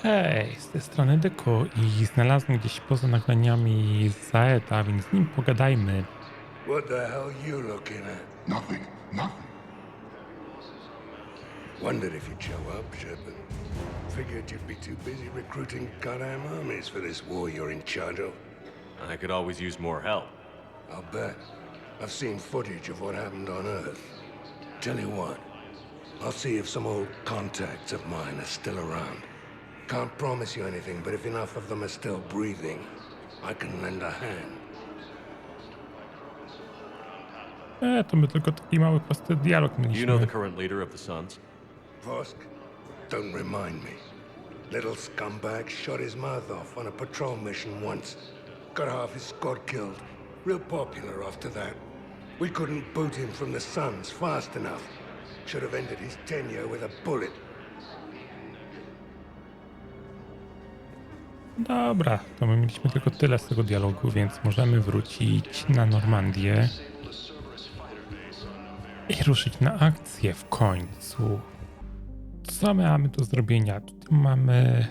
Hej, z tej strony Dyku i znalazłem gdzieś poza nagraniami Zaeta, więc z nim pogadajmy. What the hell you looking at? Nothing. Nothing. Wondered if you'd show up, Shepard. Figured you'd be too busy recruiting goddamn armies for this war you're in charge of. I could always use more help. I'll bet. I've seen footage of what happened on Earth. Tell you what, I'll see if some old contacts of mine are still around. Can't promise you anything, but if enough of them are still breathing, I can lend a hand. To my tylko taki mały, prosty dialog You know the mieliśmy. current leader of the Suns? Vosk, don't remind me. Little scumbag shot his mouth off on a patrol mission once. Got half his squad killed. Real popular after that. We couldn't boot him from the Suns fast enough. Should have ended his tenure with a bullet. Dobra, to my mieliśmy tylko tyle z tego dialogu, więc możemy wrócić na Normandię i ruszyć na akcję w końcu. Co my mamy do zrobienia? Tutaj mamy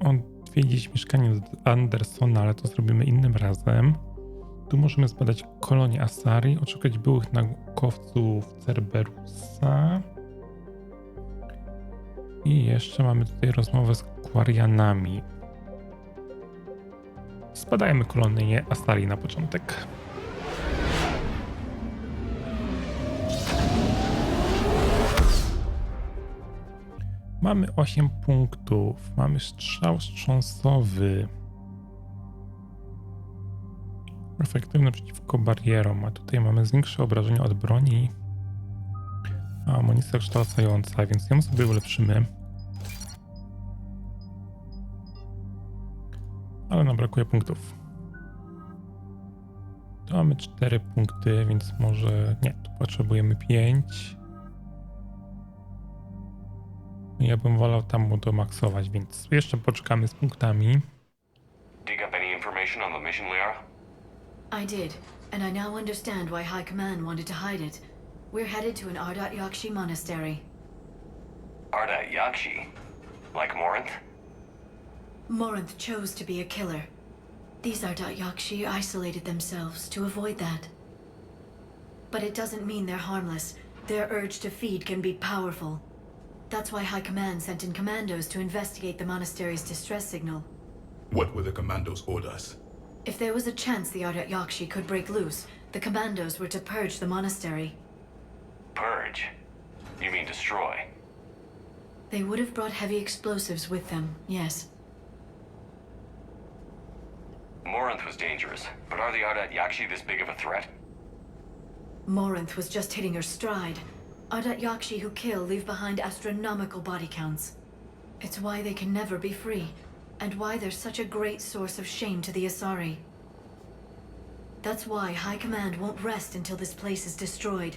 odwiedzić mieszkanie Andersona, ale to zrobimy innym razem. Tu możemy zbadać kolonię Asari, odszukać byłych naukowców Cerberusa. I jeszcze mamy tutaj rozmowę z Quarianami. Zbadajmy kolonię Asari na początek. Mamy 8 punktów, mamy strzał wstrząsowy. Efektywny przeciwko barierom, a tutaj mamy większe obrażenia od broni. A amunicja kształcająca, więc ją sobie ulepszymy. Ale nam brakuje punktów. Tu mamy 4 punkty, więc może... Nie, tu potrzebujemy 5. Ja bym wolał tam mu domaksować, więc jeszcze poczekamy z punktami. Dig up any information on the mission, Liara? I did, and I now understand why High Command wanted to hide it. We're headed to an Ardat-Yakshi monastery. Ardat-Yakshi? Like Morinth? Morinth chose to be a killer. These Ardat-Yakshi isolated themselves to avoid that. But it doesn't mean they're harmless. Their urge to feed can be powerful. That's why High Command sent in commandos to investigate the monastery's distress signal. What were the commandos' orders? If there was a chance the Ardat-Yakshi could break loose, the commandos were to purge the monastery. Purge? You mean destroy? They would have brought heavy explosives with them, yes. Morinth was dangerous, but are the Ardat-Yakshi this big of a threat? Morinth was just hitting her stride. Ardat-Yakshi who kill leave behind astronomical body counts. It's why they can never be free, and why they're such a great source of shame to the Asari. That's why High Command won't rest until this place is destroyed.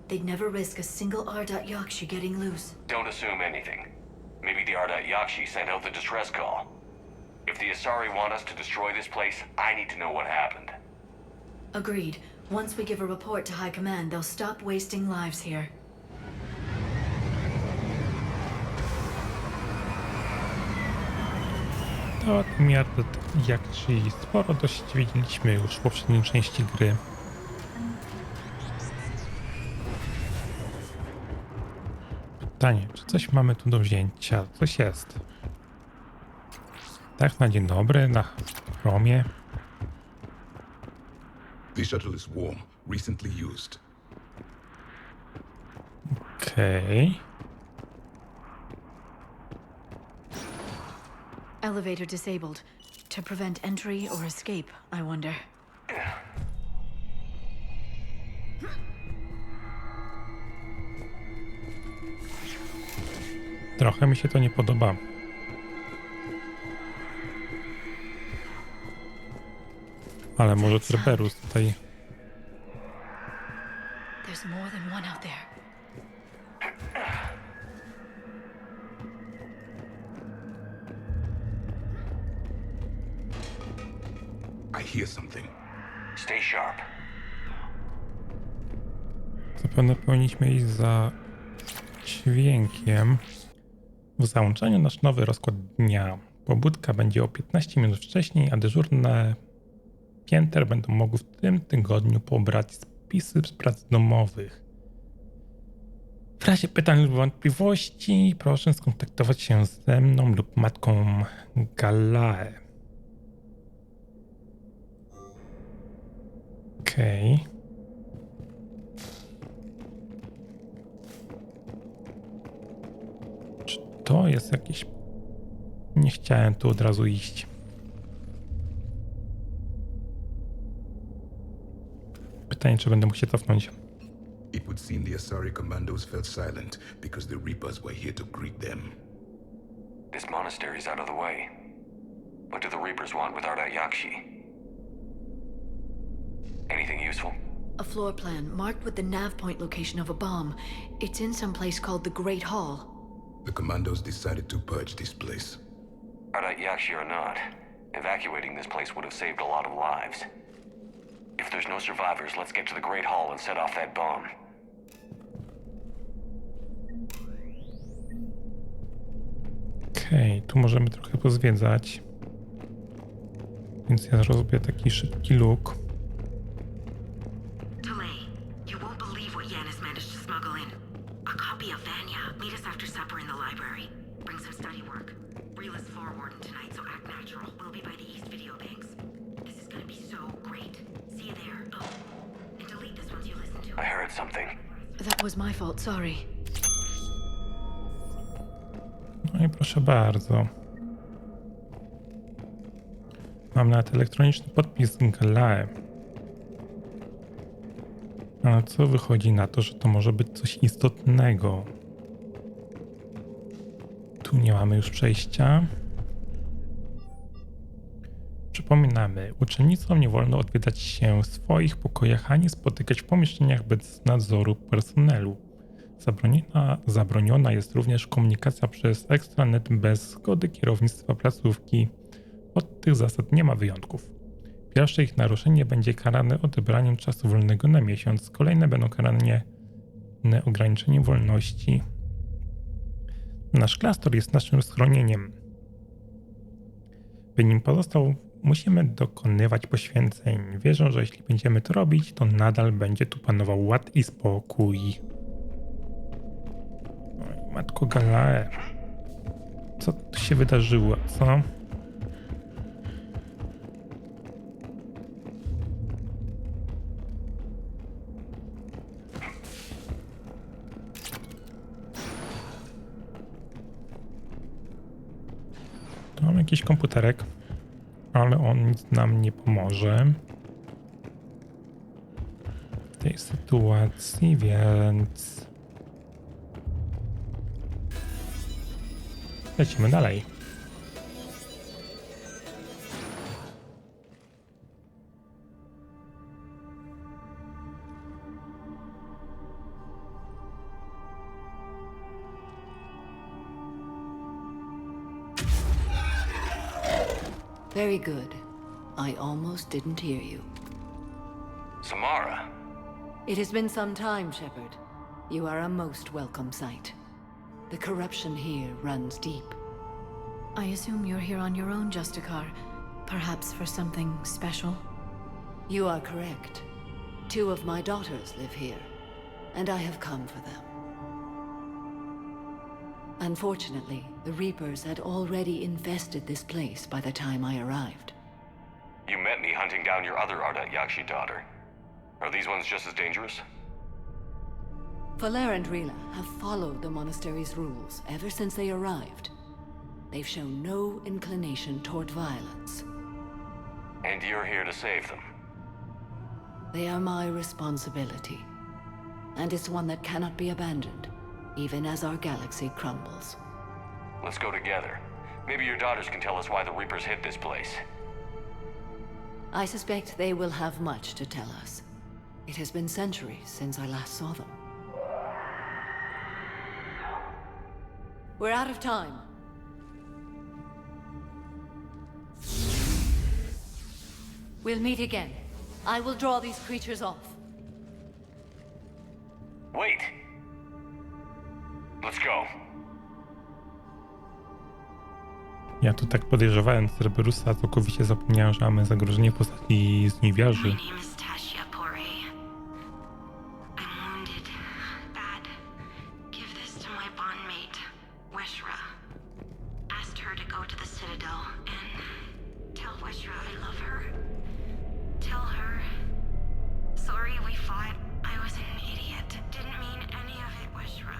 They'd never risk a single Ardat-Yakshi getting loose. Don't assume anything. Maybe the Ardat-Yakshi sent out the distress call. If the Asari want us to destroy this place, I need to know what happened. Agreed. Once we give a report to High Command, they'll stop wasting lives here. To tym Ardat-Yakshi sporo dość wiedzieliśmy już w poprzedniej części gry. Pytanie, czy coś mamy tu do wzięcia? Coś jest. Tak, na dzień dobry, na chromie. The shuttle is warm, recently used. Okej. Elevator disabled. To prevent entry or escape, I wonder. Trochę mi się to nie podoba. Ale może Cerberus tutaj... There's more than one out there. I hear something. Stay sharp. Zapewne powinniśmy iść za dźwiękiem. W załączeniu nasz nowy rozkład dnia. Pobudka będzie o 15 minut wcześniej, a dyżurne pięter będą mogły w tym tygodniu pobrać spisy z prac domowych. W razie pytań lub wątpliwości proszę skontaktować się ze mną lub matką Galae. Okej. Czy to jest jakieś... Nie chciałem tu od razu iść. Pytanie, czy będę mógł się cofnąć. It would seem the Asari commandos fell silent because the Reapers were here to greet them. This monastery's out of the way. What do the Reapers want with Ardat-Yakshi? Anything useful? A floor plan marked with the nav point location of a bomb. It's in some place called the Great Hall. The commandos decided to purge this place. Ardat-Yakshi or not, evacuating this place would have saved a lot of lives. If there's no survivors, let's get to the Great Hall and set off that bomb. Okej, tu możemy trochę pozwiedzać. Więc ja zrobię taki szybki look. Tali, you won't believe what Yen has managed to smuggle in. A copy of Vanya. Meet us after supper in the library. Bring some study work. Reela's floor warden tonight, so act natural. We'll be by the East Video Banks. This is gonna be so great. See you there. Oh, and delete this once you listen to it. I heard something. That was my fault, sorry. No i proszę bardzo. Mam nawet elektroniczny podpis Galae. Ale co wychodzi na to, że to może być coś istotnego? Tu nie mamy już przejścia. Przypominamy, uczennicom nie wolno odwiedzać się w swoich pokojach ani spotykać w pomieszczeniach bez nadzoru personelu. Zabroniona jest również komunikacja przez ekstranet bez zgody kierownictwa placówki. Od tych zasad nie ma wyjątków. Pierwsze ich naruszenie będzie karane odebraniem czasu wolnego na miesiąc, kolejne będą karane ograniczeniem wolności. Nasz klasztor jest naszym schronieniem. By nim pozostał, musimy dokonywać poświęceń. Wierzę, że jeśli będziemy to robić, to nadal będzie tu panował ład i spokój. Oj, matko Galae. Co tu się wydarzyło, co? Tu mam jakiś komputerek, ale on nic nam nie pomoże w tej sytuacji, więc lecimy dalej. Very good. I almost didn't hear you. Samara. It has been some time, Shepard. You are a most welcome sight. The corruption here runs deep. I assume you're here on your own, Justicar. Perhaps for something special? You are correct. 2 of my daughters live here, and I have come for them. Unfortunately, the Reapers had already infested this place by the time I arrived. You met me hunting down your other Ardat-Yakshi daughter. Are these ones just as dangerous? Falere and Rila have followed the monastery's rules ever since they arrived. They've shown no inclination toward violence. And you're here to save them. They are my responsibility, and it's one that cannot be abandoned, even as our galaxy crumbles. Let's go together. Maybe your daughters can tell us why the Reapers hit this place. I suspect they will have much to tell us. It has been centuries since I last saw them. We're out of time. We'll meet again. I will draw these creatures off. Wait! Let's go. Ja tu tak podejrzewałem Cerberusa, całkowicie zapomniałem, że mamy zagrożenie w postaci Żniwiarzy. My name is Pore. I'm wounded. Bad. Give this to my bondmate, Weshra. Asked her to go to the Citadel and tell Weshra I love her. Tell her. Sorry we fought. I was an idiot. Didn't mean any of it, Weshra.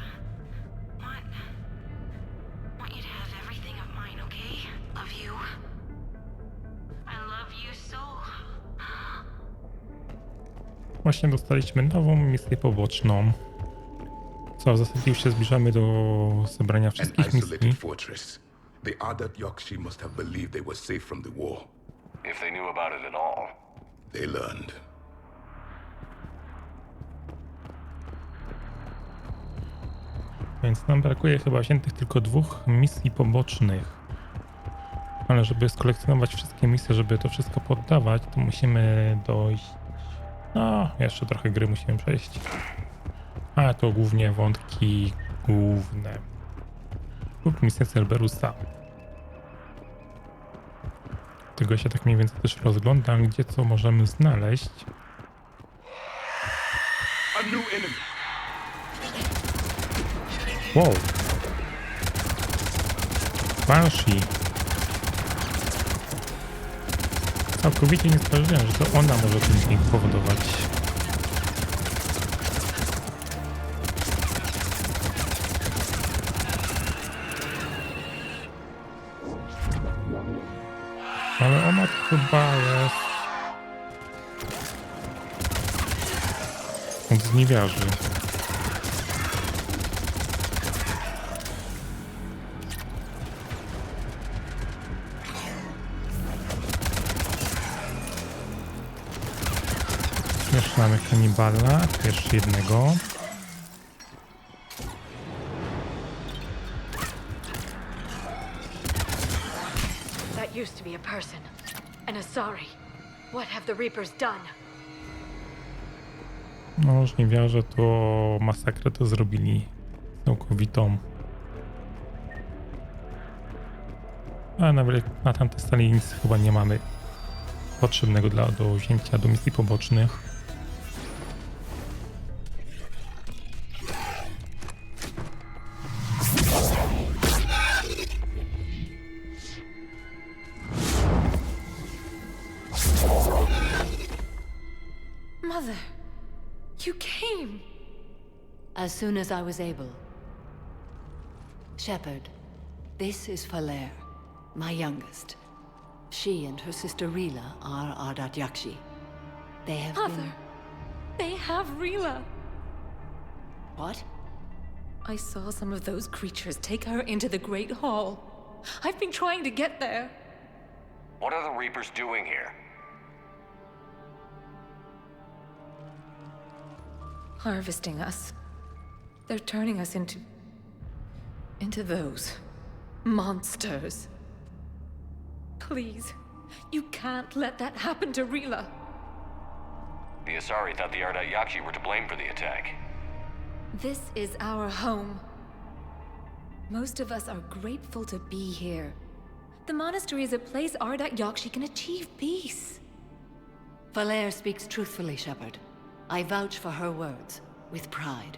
Want you to have everything of mine, okay? Love you. I love you so. Właśnie dostaliśmy nową misję poboczną. Co, w zasadzie już się zbliżamy do zebrania An wszystkich misji. isolated fortress. The Ardat-Yakshi must have believed they were safe from the war. If they knew about it at all. They learned. Więc nam brakuje chyba wziętych tylko 2 misji pobocznych. Ale żeby skolekcjonować wszystkie misje, żeby to wszystko poddawać, to musimy dojść... No, jeszcze trochę gry musimy przejść. A to głównie wątki główne. Lub misję Cerberusa. Tego się tak mniej więcej też rozglądam, gdzie co możemy znaleźć. A new enemy. Wow. Banshee. Całkowicie nie spodziewałem, że to ona może ten dźwięk powodować. Ale ona to chyba jest... od Żniwiarzy. Jeszcze mamy kanibala, jeszcze jednego. That used to be a person. An Asari. What have the Reapers done? No, Żniwiarze to masakrę to zrobili całkowitą. A nawet na tamtej stali nic chyba nie mamy potrzebnego do wzięcia do misji pobocznych. Mother, you came. As soon as I was able. Shepard, this is Falere, my youngest. She and her sister Rila are Ardat-Yakshi. They have Mother, they have Rila. What? I saw some of those creatures take her into the Great Hall. I've been trying to get there. What are the Reapers doing here? Harvesting us. They're turning us into those monsters. Please, you can't let that happen to Rila. The Asari thought the Ardat-Yakshi were to blame for the attack. This is our home. Most of us are grateful to be here. The monastery is a place Ardat-Yakshi can achieve peace. Falere speaks truthfully, Shepard. I vouch for her words, with pride.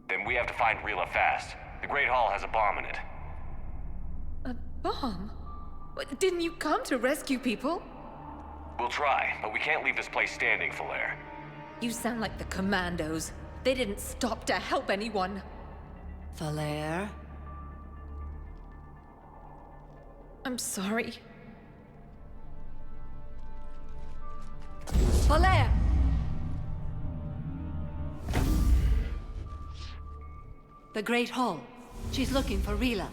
Then we have to find Rila fast. The Great Hall has a bomb in it. A bomb? What, didn't you come to rescue people? We'll try, but we can't leave this place standing, Falere. You sound like the commandos. They didn't stop to help anyone. Falere? I'm sorry. Falere! The Great Hall. She's looking for Rila.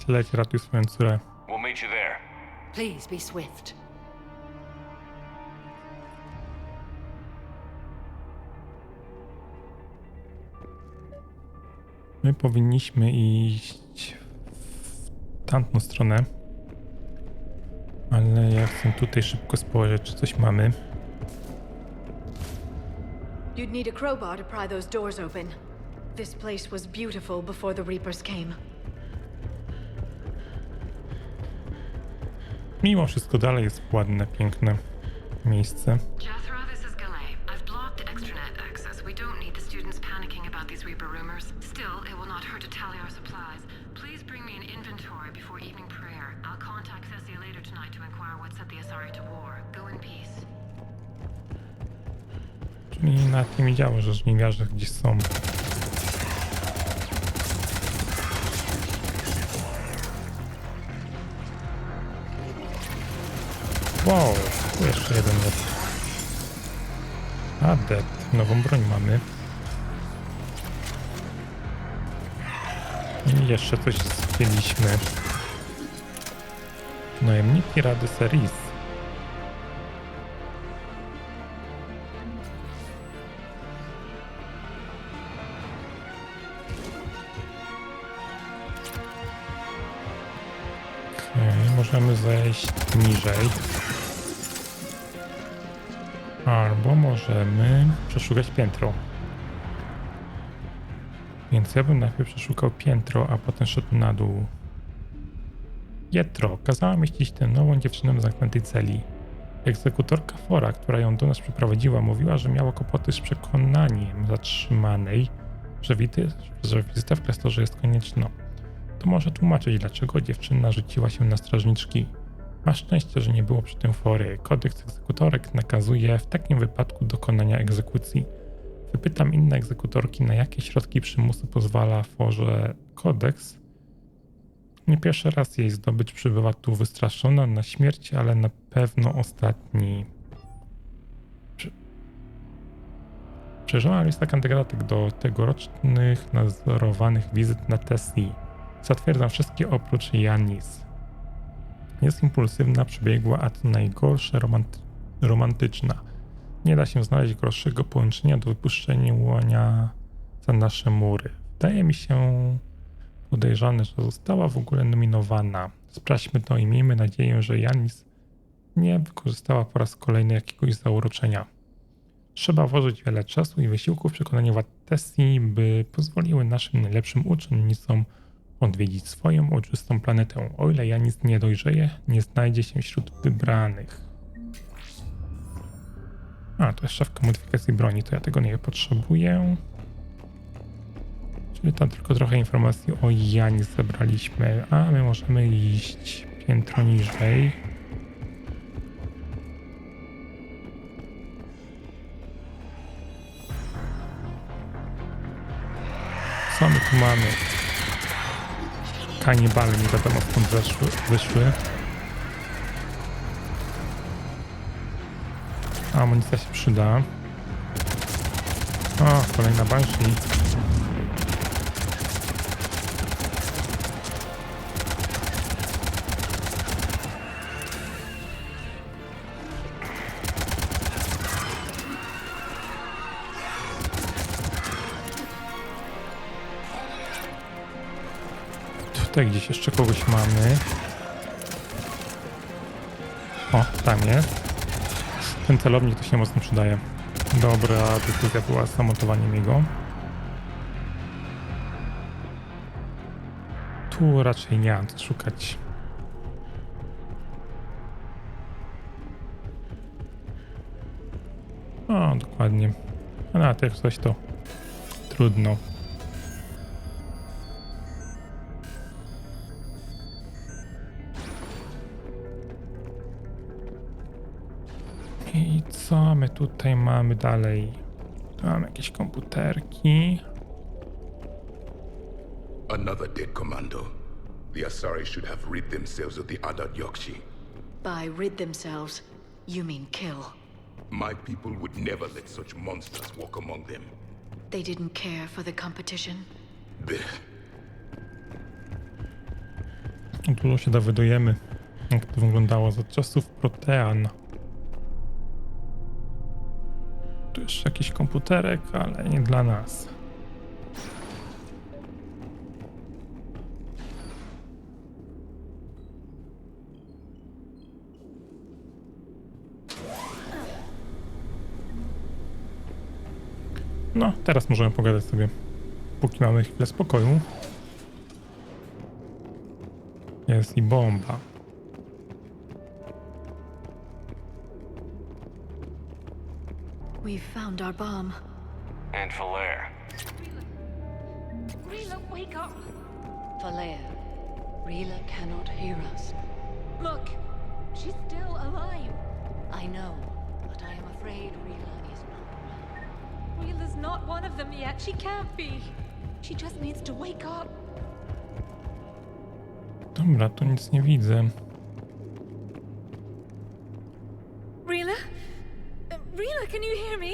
Leć, ratuj swoją córę. We'll meet you there. Please be swift. My powinniśmy iść w tamtą stronę. Ale ja chcę tutaj szybko spojrzeć, czy coś mamy. You'd need a crowbar to pry those doors open. This place was beautiful before the Reapers came. Mimo wszystko dalej jest ładne, piękne miejsce. Jethro, this is Galay. I've blocked extranet access. We don't need the students panicking about these Reaper rumors. Still, it will not hurt to tally our supplies. Please bring me an inventory before evening prayer. I'll contact Cecil later tonight to inquire what set the Asari to war. Go in peace. Czyli nawet nie wiedziałem, że żniwiarze gdzieś są. Wow, tu jeszcze jeden jest. Adept, nową broń mamy. I jeszcze coś zdjęliśmy. Najemniki Rady Seris. Możemy zejść niżej. Albo możemy przeszukać piętro. Więc ja bym najpierw przeszukał piętro, a potem szedł na dół. Jetro kazała mieścić tę nową dziewczynę w zamkniętej celi. Egzekutorka Fora, która ją do nas przyprowadziła, mówiła, że miała kłopoty z przekonaniem zatrzymanej, że wizyta w klasztorze jest konieczna. To może tłumaczyć, dlaczego dziewczyna rzuciła się na strażniczki. Ma szczęście, że nie było przy tym Fory. Kodeks egzekutorek nakazuje w takim wypadku dokonania egzekucji. Wypytam inne egzekutorki, na jakie środki przymusu pozwala Forze kodeks. Nie pierwszy raz jej zdobycz przybywa tu wystraszona na śmierć, ale na pewno ostatni. Przejrzałem listę kandydatek do tegorocznych nadzorowanych wizyt na Tesli. Zatwierdzam wszystkie oprócz Janis. Jest impulsywna, przebiegła, a co najgorsze romantyczna. Nie da się znaleźć gorszego połączenia do wypuszczenia za nasze mury. Wydaje mi się podejrzane, że została w ogóle nominowana. Sprawdźmy to i miejmy nadzieję, że Janis nie wykorzystała po raz kolejny jakiegoś zauroczenia. Trzeba włożyć wiele czasu i wysiłku w przekonanie władz Tesli, by pozwoliły naszym najlepszym uczennicom odwiedzić swoją uroczystą planetę. O ile Janis nie dojrzeje, nie znajdzie się wśród wybranych. A, to jest szafka modyfikacji broni, to ja tego nie potrzebuję. Czyli tam tylko trochę informacji o Janis zebraliśmy, a my możemy iść piętro niżej. Co my tu mamy? Kanibale, nie wiadomo skąd wyszły. Amunicja się przyda. O, kolejna Banshee. Tutaj gdzieś jeszcze kogoś mamy. O, tam jest. Ten celownik to się mocno przydaje. Dobra decyzja była z zamontowaniem jego. Tu raczej nie mam co szukać. O, dokładnie. A na jak coś to trudno. I co my tutaj mamy dalej? Tu mamy jakieś komputerki. Another dead commando. The Asari should have rid themselves of the Ardat-Yakshi. By rid themselves, you mean kill. My people would never let such monsters walk among them. They didn't care for the competition. Blech. Dużo się dowiadujemy, jak to wyglądało za czasów Protean. Tu jeszcze jakiś komputerek, ale nie dla nas. No, teraz możemy pogadać sobie, póki mamy chwilę spokoju. Jest i bomba. We've found our bomb. And Falair. Rila, wake up! Falair, Rila cannot hear us. Look, she's still alive. I know, but I am afraid Rila is not. Rila's not one of them yet. She can't be. She just needs to wake up. Dobra, tu nic nie widzę. Rila? Rila, can you hear me?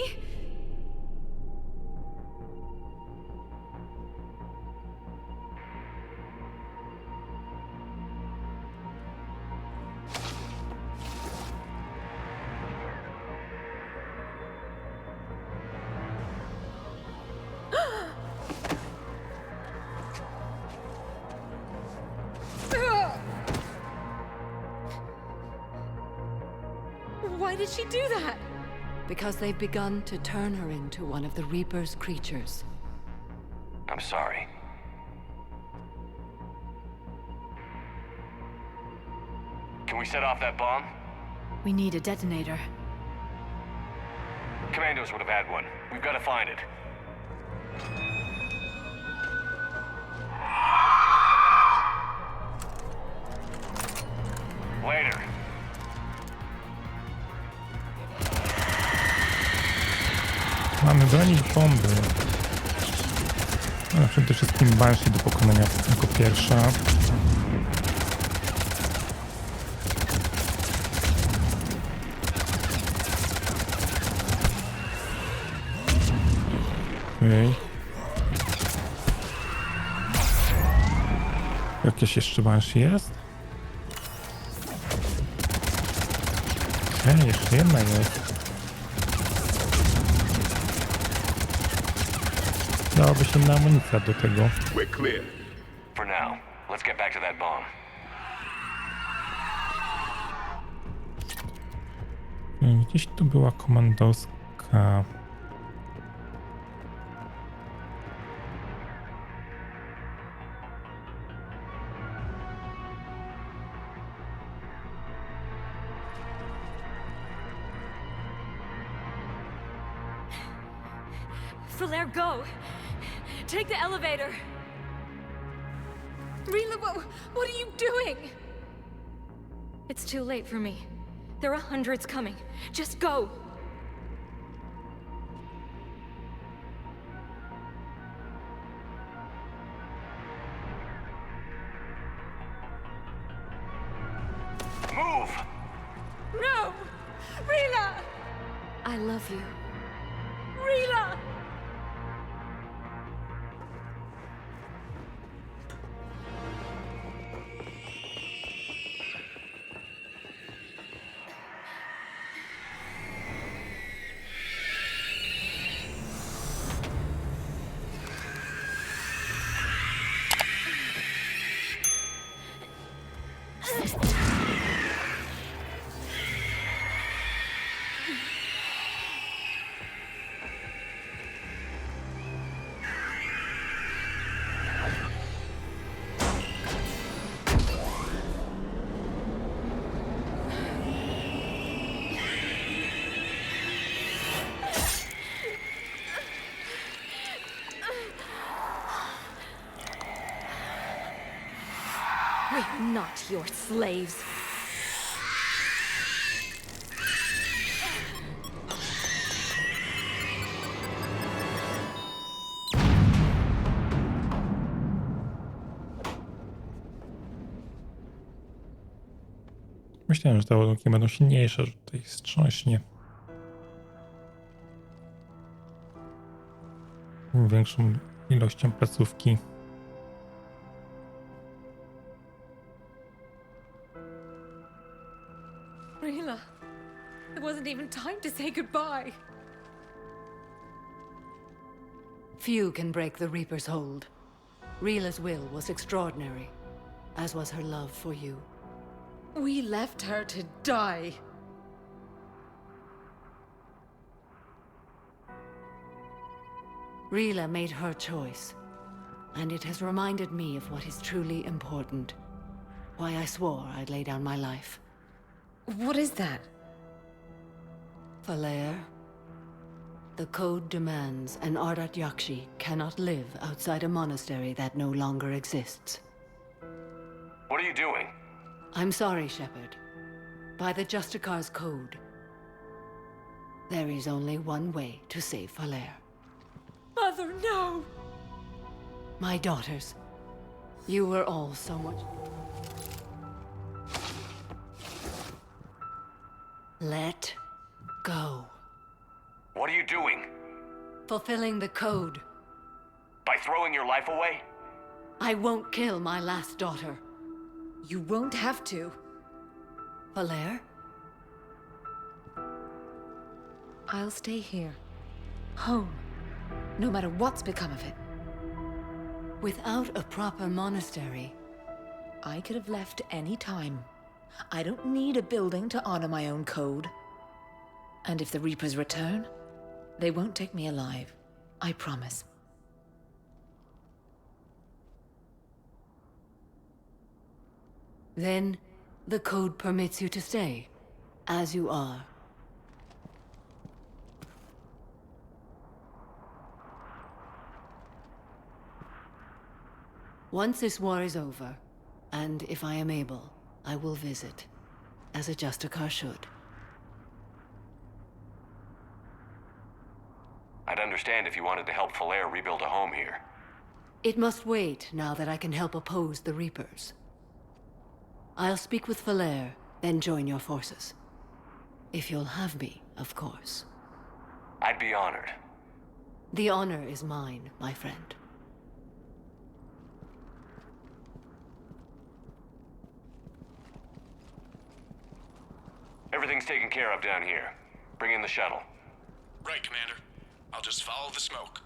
Why did she do that? Because they've begun to turn her into one of the Reaper's creatures. I'm sorry. Can we set off that bomb? We need a detonator. Commandos would have had one. We've got to find it. Later. Mamy bronić bomby. Ale przede wszystkim Banshee do pokonania jako pierwsza. Okej. Jakieś jeszcze Banshee jest? Jeszcze jedna jest. Dałaby się inna amunicja do tego. We're clear. For now, let's get back to that bomb. Gdzieś tu była komandowska. Falair, go! Take the elevator! Rila, what are you doing? It's too late for me. There are hundreds coming. Just go! Move! No! Rila! I love you. Rila! We're not your slaves. Myślałem, że te ładunki będą silniejsze, że tutaj wstrząśnie. Większą ilością placówki. Rila, it wasn't even time to say goodbye. Few can break the Reaper's hold. Rila's will was extraordinary, as was her love for you. We left her to die. Rila made her choice, and it has reminded me of what is truly important. Why I swore I'd lay down my life. What is that? Falair, the code demands an Ardat-Yakshi cannot live outside a monastery that no longer exists. What are you doing? I'm sorry, Shepard. By the Justicar's code, there is only one way to save Falair. Mother, no! My daughters, you were all so much... Let go. What are you doing? Fulfilling the code. By throwing your life away? I won't kill my last daughter. You won't have to. Falair? I'll stay here. Home. No matter what's become of it. Without a proper monastery... I could have left any time. I don't need a building to honor my own code. And if the Reapers return, they won't take me alive. I promise. Then, the code permits you to stay, as you are. Once this war is over, and if I am able, I will visit, as a Justicar should. I'd understand if you wanted to help Falair rebuild a home here. It must wait now that I can help oppose the Reapers. I'll speak with Falair, then join your forces. If you'll have me, of course. I'd be honored. The honor is mine, my friend. Everything's taken care of down here. Bring in the shuttle. Right, Commander. I'll just follow the smoke.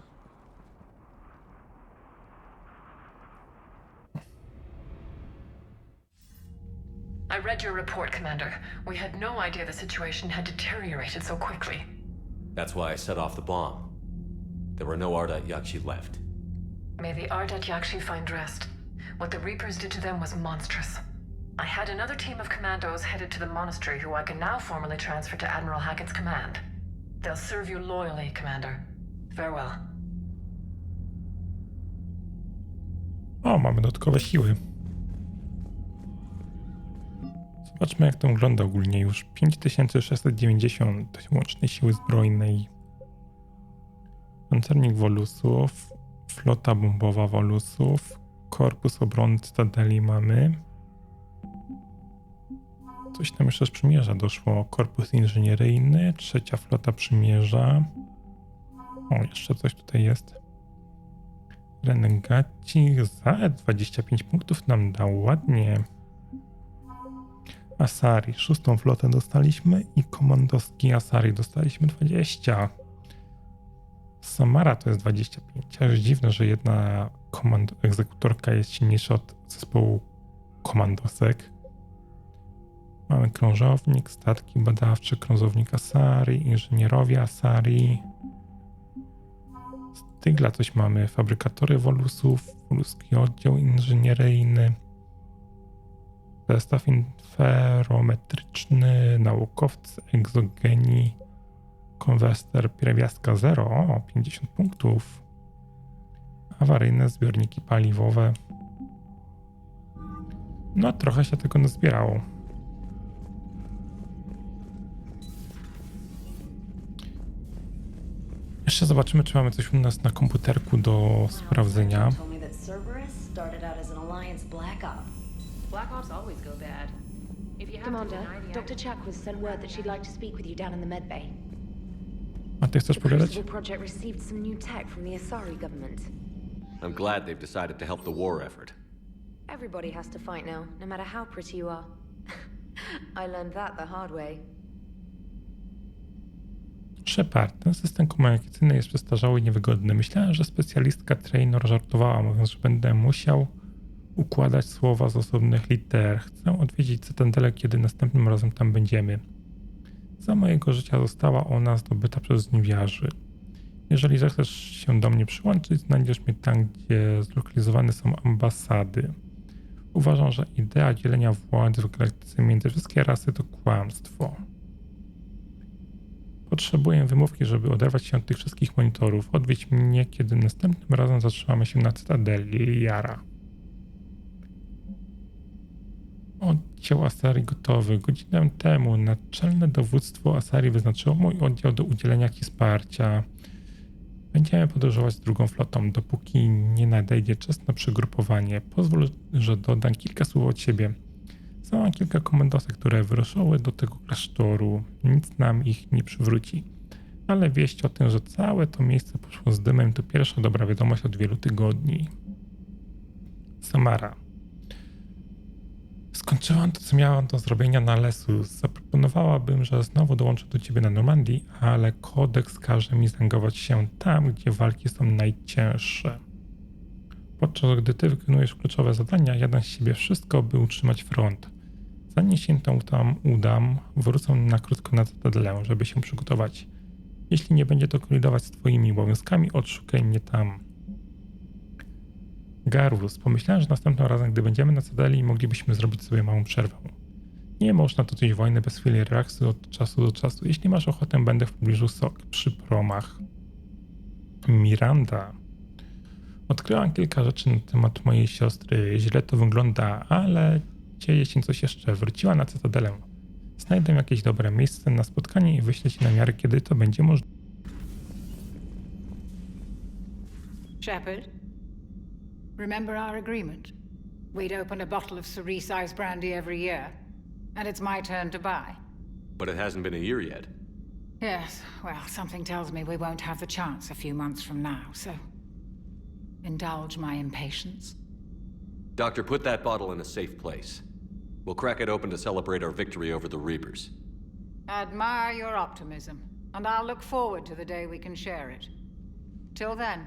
I read your report, Commander. We had no idea the situation had deteriorated so quickly. That's why I set off the bomb. There were no Ardat-Yakshi left. May the Ardat-Yakshi find rest. What the Reapers did to them was monstrous. I had another team of commandos headed to the monastery who I can now formally transfer to Admiral Hackett's command. They'll serve you loyally, Commander. Farewell. O, mamy dodatkowe siły. Zobaczmy, jak to wygląda ogólnie. Już 5690 łącznej siły zbrojnej. Pancernik Wolusów, flota bombowa Wolusów, korpus obrony Cytadeli mamy. Coś tam jeszcze z przymierza doszło. Korpus inżynieryjny, trzecia flota przymierza. O, jeszcze coś tutaj jest. Renegaci za 25 punktów nam dał, ładnie. Asari, szóstą flotę dostaliśmy i komandostki Asari dostaliśmy 20. Samara to jest 25. Aż dziwne, że jedna egzekutorka jest silniejsza od zespołu komandosek. Mamy krążownik, statki badawcze, krążownik Asari, inżynierowie Asari. Z tygla coś mamy, fabrykatory Wolusów, woluski oddział inżynieryjny, zestaw inferometryczny, naukowcy, egzogeni, konwerter, pierwiastka 0, o, 50 punktów. Awaryjne zbiorniki paliwowe. No, trochę się tego nazbierało. Jeszcze zobaczymy, czy mamy coś u nas na komputerku do sprawdzenia. Commander, Dr. Chuck was sent word that she'd like to speak with you down in the medbay. A ty chcesz pogadać? The project received some new tech from the Asari government. I'm glad they've decided to help the war effort. Everybody has to fight now, no matter how pretty you are. I learned that the hard way. Shepard, ten system komunikacyjny jest przestarzały i niewygodny. Myślałem, że specjalistka Trainor żartowała, mówiąc, że będę musiał układać słowa z osobnych liter. Chcę odwiedzić Cytadelę, kiedy następnym razem tam będziemy. Za mojego życia została ona zdobyta przez Żniwiarzy. Jeżeli zechcesz się do mnie przyłączyć, znajdziesz mnie tam, gdzie zlokalizowane są ambasady. Uważam, że idea dzielenia władzy w galaktyce między wszystkie rasy to kłamstwo. Potrzebuję wymówki, żeby oderwać się od tych wszystkich monitorów. Odwiedź mnie, kiedy następnym razem zatrzymamy się na cytadeli Liara. Oddział Asarii gotowy. Godzinę temu naczelne dowództwo Asarii wyznaczyło mój oddział do udzielenia ci wsparcia. Będziemy podróżować z drugą flotą, dopóki nie nadejdzie czas na przegrupowanie. Pozwól, że dodam kilka słów od siebie. Mam kilka komandosek, które wyruszyły do tego klasztoru. Nic nam ich nie przywróci. Ale wieść o tym, że całe to miejsce poszło z dymem, to pierwsza dobra wiadomość od wielu tygodni. Samara. Skończyłam to, co miałam do zrobienia na Lesu. Zaproponowałabym, że znowu dołączę do ciebie na Normandii, ale kodeks każe mi zaangażować się tam, gdzie walki są najcięższe. Podczas gdy ty wykonujesz kluczowe zadania, ja dam z siebie wszystko, by utrzymać front. Zanim się tam udam, wrócę na krótko na cytadelę, żeby się przygotować. Jeśli nie będzie to kolidować z twoimi obowiązkami, odszukaj mnie tam. Garrus, pomyślałem, że następnym razem, gdy będziemy na cytadeli, moglibyśmy zrobić sobie małą przerwę. Nie można toczyć wojny bez chwili relaksu od czasu do czasu. Jeśli masz ochotę, będę w pobliżu przy promach. Miranda. Odkryłam kilka rzeczy na temat mojej siostry. Źle to wygląda, ale dzieje się coś jeszcze. Wróciła na cytadelę. Znajdę jakieś dobre miejsce na spotkanie i wyślę ci namiary, kiedy to będzie możliwe. Shepard, remember our agreement? We'd open a bottle of cerise-sized brandy every year, and it's my turn to buy. But it hasn't been a year yet. Yes, well, something tells me we won't have the chance a few months from now, so indulge my impatience. Doctor, put that bottle in a safe place. We'll crack it open to celebrate our victory over the Reapers. Admire your optimism, and I'll look forward to the day we can share it. Till then.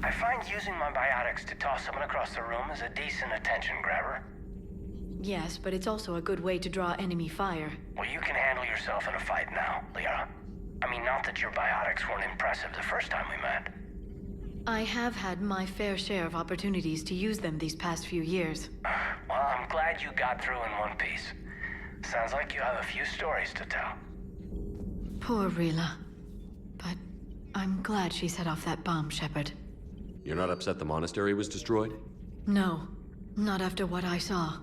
I find using my biotics to toss someone across the room is a decent attention grabber. Yes, but it's also a good way to draw enemy fire. Well, you can handle yourself in a fight now, Liara. I mean, not that your biotics weren't impressive the first time we met. I have had my fair share of opportunities to use them these past few years. Well, I'm glad you got through in one piece. Sounds like you have a few stories to tell. Poor Rila. But I'm glad she set off that bomb, Shepard. You're not upset the monastery was destroyed? No, not after what I saw.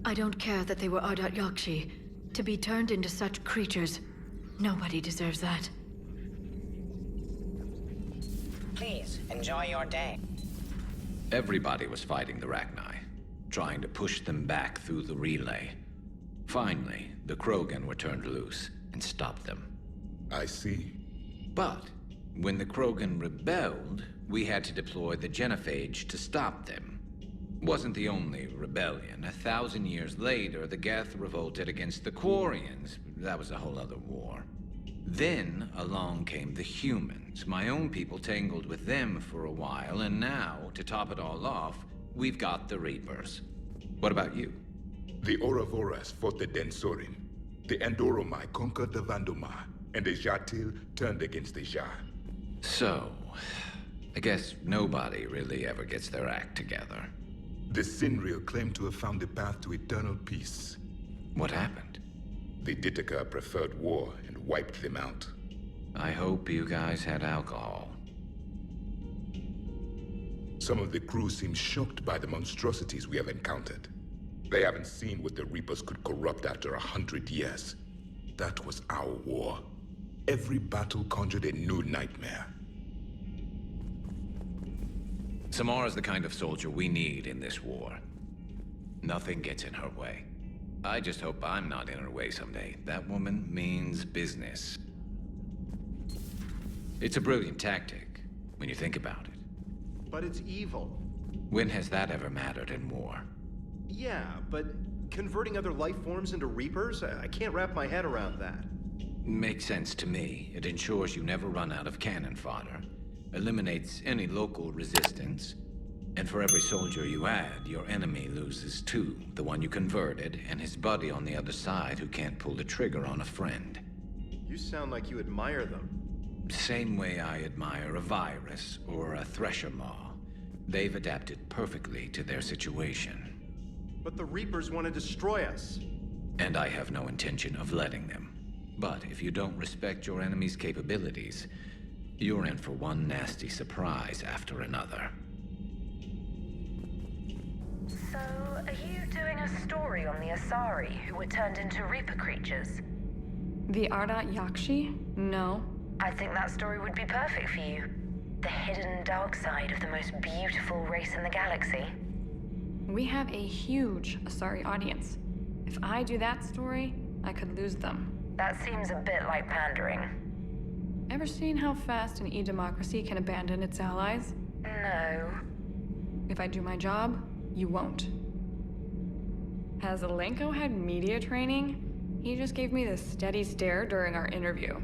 I don't care that they were Ardat-Yakshi. To be turned into such creatures, nobody deserves that. Please, enjoy your day. Everybody was fighting the Rachni, trying to push them back through the relay. Finally, the Krogan were turned loose and stopped them. I see. But when the Krogan rebelled, we had to deploy the genophage to stop them. Wasn't the only rebellion. 1,000 years later, the Geth revolted against the Quarians. That was a whole other war. Then along came the humans. My own people tangled with them for a while, and now, to top it all off, we've got the Reapers. What about you? The Ouroboros fought the Densorin. The Andoromai conquered the Vandomai, and the Jatil turned against the Jah. So, I guess nobody really ever gets their act together. The Sinreal claimed to have found the path to eternal peace. What happened? The Ditaka preferred war and wiped them out. I hope you guys had alcohol. Some of the crew seem shocked by the monstrosities we have encountered. They haven't seen what the Reapers could corrupt after 100 years. That was our war. Every battle conjured a new nightmare. Samara's the kind of soldier we need in this war. Nothing gets in her way. I just hope I'm not in her way someday. That woman means business. It's a brilliant tactic, when you think about it. But it's evil. When has that ever mattered in war? Yeah, but converting other life forms into Reapers? I can't wrap my head around that. Makes sense to me. It ensures you never run out of cannon fodder. Eliminates any local resistance. And for every soldier you add, your enemy loses two. The one you converted, and his buddy on the other side who can't pull the trigger on a friend. You sound like you admire them. Same way I admire a virus or a thresher maw. They've adapted perfectly to their situation. But the Reapers want to destroy us. And I have no intention of letting them. But if you don't respect your enemy's capabilities, you're in for one nasty surprise after another. So, are you doing a story on the Asari who were turned into Reaper creatures? The Ardat-Yakshi? No. I think that story would be perfect for you. The hidden dark side of the most beautiful race in the galaxy. We have a huge Asari audience. If I do that story, I could lose them. That seems a bit like pandering. Ever seen how fast an e-democracy can abandon its allies? No. If I do my job, you won't. Has Alenko had media training? He just gave me this steady stare during our interview.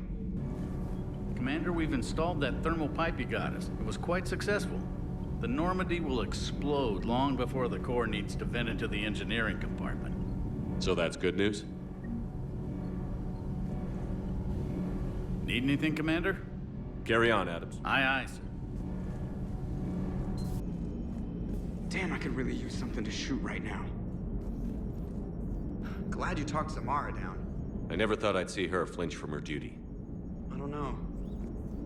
Commander, we've installed that thermal pipe you got us. It was quite successful. The Normandy will explode long before the core needs to vent into the engineering compartment. So that's good news? Need anything, Commander? Carry on, Adams. Aye, aye, sir. Damn, I could really use something to shoot right now. Glad you talked Samara down. I never thought I'd see her flinch from her duty. I don't know.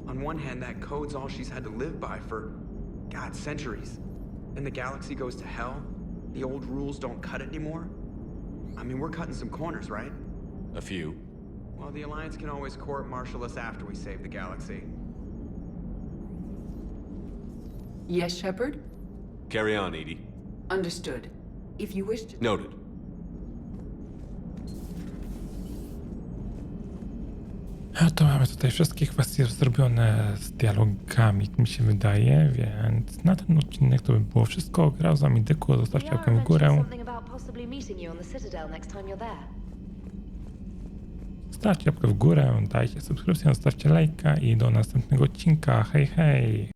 On one hand, that code's all she's had to live by for, God, centuries. And the galaxy goes to hell. The old rules don't cut it anymore. I mean, we're cutting some corners, right? A few. Well, the Alliance can always court-martial us after we save the galaxy. Yes, Shepard? Carry on, Edie. Understood. If you wish to... Noted. A to mamy tutaj wszystkie kwestie zrobione z dialogami, mi się wydaje, więc na ten odcinek to by było wszystko. Grał z wami Dyku, zostawcie łapkę w górę. Zostawcie łapkę w górę, dajcie subskrypcję, zostawcie lajka i do następnego odcinka. Hej, hej!